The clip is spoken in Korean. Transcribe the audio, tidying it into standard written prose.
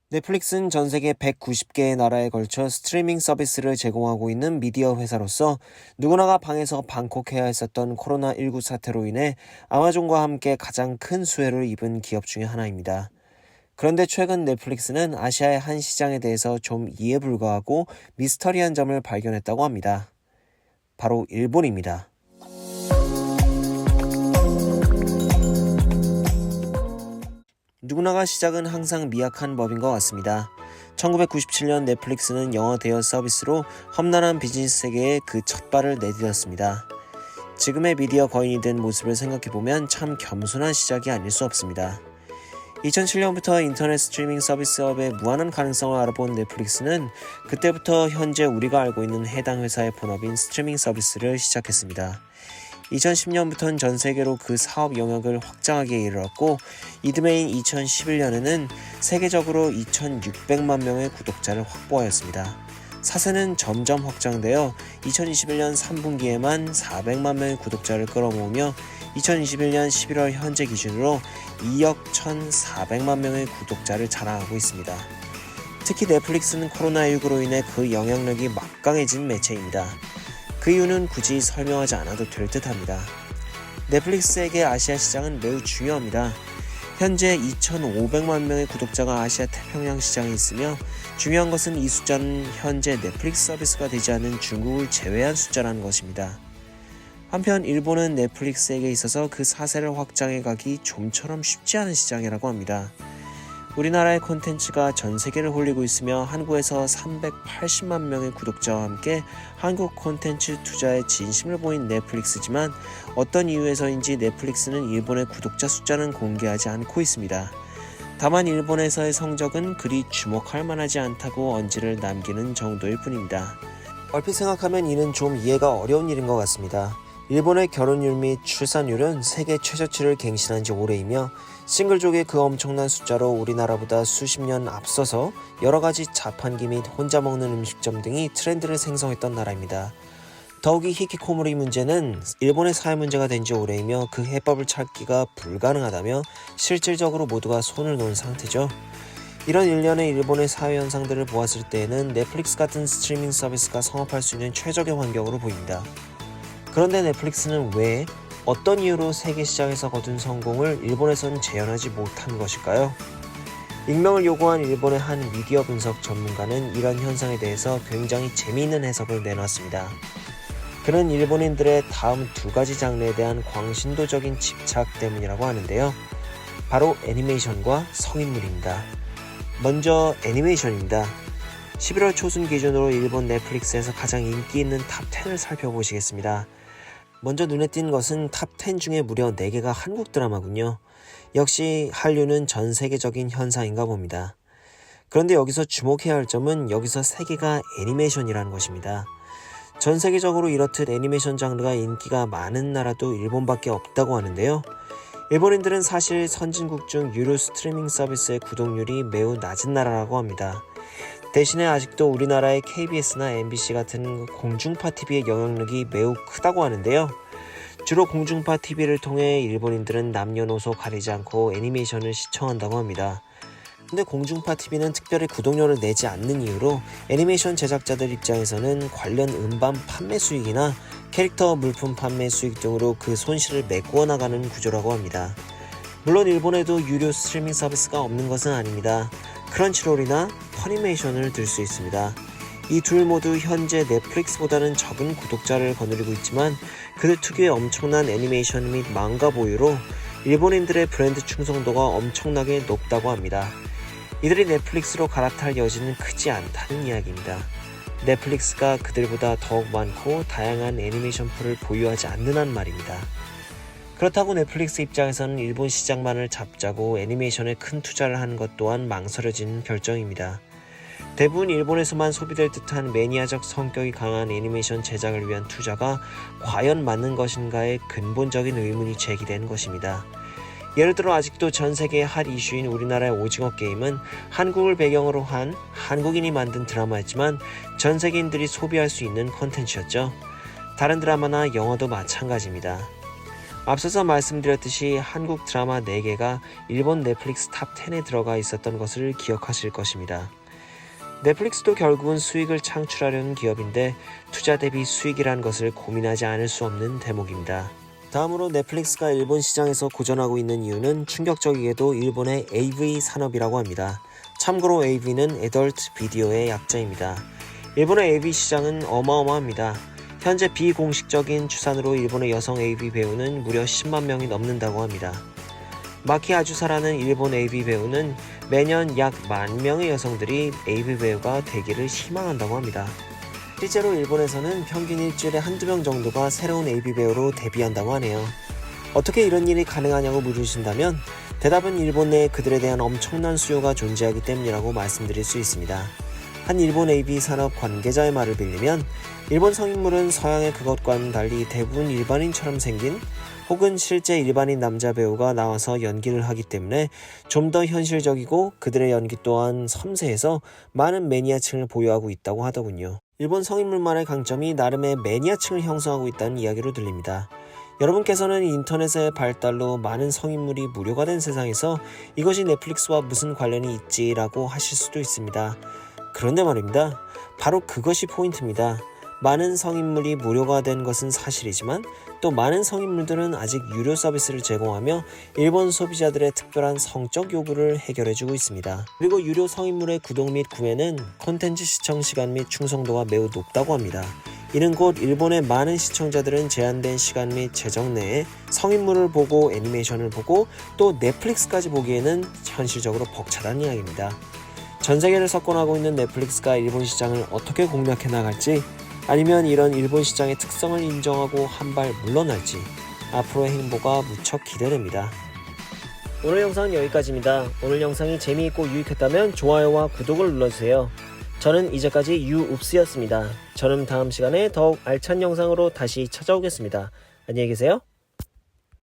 넷플릭스는 전 세계 190개의 나라에 걸쳐 스트리밍 서비스를 제공하고 있는 미디어 회사로서 누구나가 방에서 방콕해야 했었던 코로나19 사태로 인해 아마존과 함께 가장 큰 수혜를 입은 기업 중에 하나입니다. 그런데 최근 넷플릭스는 아시아의 한 시장에 대해서 좀 이해 불가하고 미스터리한 점을 발견했다고 합니다. 바로 일본입니다. 누구나가 시작은 항상 미약한 법인 것 같습니다. 1997년 넷플릭스는 영어 대여 서비스로 험난한 비즈니스 세계에 그 첫 발을 내디뎠습니다. 지금의 미디어 거인이 된 모습을 생각해보면 참 겸손한 시작이 아닐 수 없습니다. 2007년부터 인터넷 스트리밍 서비스업의 무한한 가능성을 알아본 넷플릭스는 그때부터 현재 우리가 알고 있는 해당 회사의 본업인 스트리밍 서비스를 시작했습니다. 2010년부터는 전 세계로 그 사업 영역을 확장하기에 이르렀고 이듬해인 2011년에는 세계적으로 2,600만 명의 구독자를 확보하였습니다. 사세는 점점 확장되어 2021년 3분기에만 400만 명의 구독자를 끌어모으며 2021년 11월 현재 기준으로 2억 1,400만 명의 구독자를 자랑하고 있습니다. 특히 넷플릭스는 코로나19로 인해 그 영향력이 막강해진 매체입니다. 그 이유는 굳이 설명하지 않아도 될 듯합니다. 넷플릭스에게 아시아 시장은 매우 중요합니다. 현재 2,500만 명의 구독자가 아시아 태평양 시장에 있으며 중요한 것은 이 숫자는 현재 넷플릭스 서비스가 되지 않은 중국을 제외한 숫자라는 것입니다. 한편 일본은 넷플릭스에게 있어서 그 사세를 확장해 가기 좀처럼 쉽지 않은 시장이라고 합니다. 우리나라의 콘텐츠가 전 세계를 홀리고 있으며 한국에서 380만 명의 구독자와 함께 한국 콘텐츠 투자에 진심을 보인 넷플릭스지만 어떤 이유에서인지 넷플릭스는 일본의 구독자 숫자는 공개하지 않고 있습니다. 다만 일본에서의 성적은 그리 주목할 만하지 않다고 언지를 남기는 정도일 뿐입니다. 얼핏 생각하면 이는 좀 이해가 어려운 일인 것 같습니다. 일본의 결혼율 및 출산율은 세계 최저치를 갱신한 지 오래이며 싱글족의 그 엄청난 숫자로 우리나라보다 수십 년 앞서서 여러가지 자판기 및 혼자 먹는 음식점 등이 트렌드를 생성했던 나라입니다. 더욱이 히키코모리 문제는 일본의 사회 문제가 된 지 오래이며 그 해법을 찾기가 불가능하다며 실질적으로 모두가 손을 놓은 상태죠. 이런 일련의 일본의 사회 현상들을 보았을 때에는 넷플릭스 같은 스트리밍 서비스가 성업할 수 있는 최적의 환경으로 보입니다. 그런데 넷플릭스는 왜 어떤 이유로 세계 시장에서 거둔 성공을 일본에서는 재현하지 못한 것일까요? 익명을 요구한 일본의 한 미디어 분석 전문가는 이런 현상에 대해서 굉장히 재미있는 해석을 내놨습니다. 그는 일본인들의 다음 두 가지 장르에 대한 광신도적인 집착 때문이라고 하는데요. 바로 애니메이션과 성인물입니다. 먼저 애니메이션입니다. 11월 초순 기준으로 일본 넷플릭스에서 가장 인기 있는 탑10을 살펴보시겠습니다. 먼저 눈에 띈 것은 탑10 중에 무려 4개가 한국 드라마군요. 역시 한류는 전 세계적인 현상인가 봅니다. 그런데 여기서 주목해야 할 점은 여기서 3개가 애니메이션이라는 것입니다. 전 세계적으로 이렇듯 애니메이션 장르가 인기가 많은 나라도 일본밖에 없다고 하는데요. 일본인들은 사실 선진국 중 유료 스트리밍 서비스의 구독률이 매우 낮은 나라라고 합니다. 대신에 아직도 우리나라의 KBS나 MBC 같은 공중파 TV의 영향력이 매우 크다고 하는데요. 주로 공중파 TV를 통해 일본인들은 남녀노소 가리지 않고 애니메이션을 시청한다고 합니다. 근데 공중파 TV는 특별히 구독료를 내지 않는 이유로 애니메이션 제작자들 입장에서는 관련 음반 판매 수익이나 캐릭터 물품 판매 수익 등으로 그 손실을 메꾸어 나가는 구조라고 합니다. 물론 일본에도 유료 스트리밍 서비스가 없는 것은 아닙니다. 크런치롤이나 퍼니메이션을 들 수 있습니다. 이 둘 모두 현재 넷플릭스보다는 적은 구독자를 거느리고 있지만 그들 특유의 엄청난 애니메이션 및 망가 보유로 일본인들의 브랜드 충성도가 엄청나게 높다고 합니다. 이들이 넷플릭스로 갈아탈 여지는 크지 않다는 이야기입니다. 넷플릭스가 그들보다 더욱 많고 다양한 애니메이션 풀을 보유하지 않는 한 말입니다. 그렇다고 넷플릭스 입장에서는 일본 시장만을 잡자고 애니메이션에 큰 투자를 하는 것 또한 망설여지는 결정입니다. 대부분 일본에서만 소비될 듯한 매니아적 성격이 강한 애니메이션 제작을 위한 투자가 과연 맞는 것인가에 근본적인 의문이 제기된 것입니다. 예를 들어 아직도 전 세계의 핫 이슈인 우리나라의 오징어 게임은 한국을 배경으로 한 한국인이 만든 드라마였지만 전 세계인들이 소비할 수 있는 콘텐츠였죠. 다른 드라마나 영화도 마찬가지입니다. 앞서서 말씀드렸듯이 한국 드라마 4개가 일본 넷플릭스 탑 10에 들어가 있었던 것을 기억하실 것입니다. 넷플릭스도 결국은 수익을 창출하려는 기업인데 투자 대비 수익이란 것을 고민하지 않을 수 없는 대목입니다. 다음으로 넷플릭스가 일본 시장에서 고전하고 있는 이유는 충격적이게도 일본의 AV 산업이라고 합니다. 참고로 AV는 애덜트 비디오의 약자입니다. 일본의 AV 시장은 어마어마합니다. 현재 비공식적인 추산으로 일본의 여성 AV 배우는 무려 10만 명이 넘는다고 합니다. 마키 아주사라는 일본 AV 배우는 매년 약 10,000명의 여성들이 AV 배우가 되기를 희망한다고 합니다. 실제로 일본에서는 평균 일주일에 한두 명 정도가 새로운 AV 배우로 데뷔한다고 하네요. 어떻게 이런 일이 가능하냐고 물으신다면 대답은 일본 내에 그들에 대한 엄청난 수요가 존재하기 때문이라고 말씀드릴 수 있습니다. 한 일본 AV 산업 관계자의 말을 빌리면 일본 성인물은 서양의 그것과는 달리 대부분 일반인처럼 생긴 혹은 실제 일반인 남자 배우가 나와서 연기를 하기 때문에 좀 더 현실적이고 그들의 연기 또한 섬세해서 많은 매니아층을 보유하고 있다고 하더군요. 일본 성인물만의 강점이 나름의 매니아층을 형성하고 있다는 이야기로 들립니다. 여러분께서는 인터넷의 발달로 많은 성인물이 무료가 된 세상에서 이것이 넷플릭스와 무슨 관련이 있지라고 하실 수도 있습니다. 그런데 말입니다. 바로 그것이 포인트입니다. 많은 성인물이 무료가 된 것은 사실이지만 또 많은 성인물들은 아직 유료 서비스를 제공하며 일본 소비자들의 특별한 성적 요구를 해결해주고 있습니다. 그리고 유료 성인물의 구독 및 구매는 콘텐츠 시청 시간 및 충성도가 매우 높다고 합니다. 이는 곧 일본의 많은 시청자들은 제한된 시간 및 재정 내에 성인물을 보고 애니메이션을 보고 또 넷플릭스까지 보기에는 현실적으로 벅차다는 이야기입니다. 전 세계를 석권하고 있는 넷플릭스가 일본 시장을 어떻게 공략해 나갈지 아니면 이런 일본 시장의 특성을 인정하고 한 발 물러날지 앞으로의 행보가 무척 기대됩니다. 오늘 영상은 여기까지입니다. 오늘 영상이 재미있고 유익했다면 좋아요와 구독을 눌러주세요. 저는 이제까지 유읍스였습니다. 저는 다음 시간에 더욱 알찬 영상으로 다시 찾아오겠습니다. 안녕히 계세요.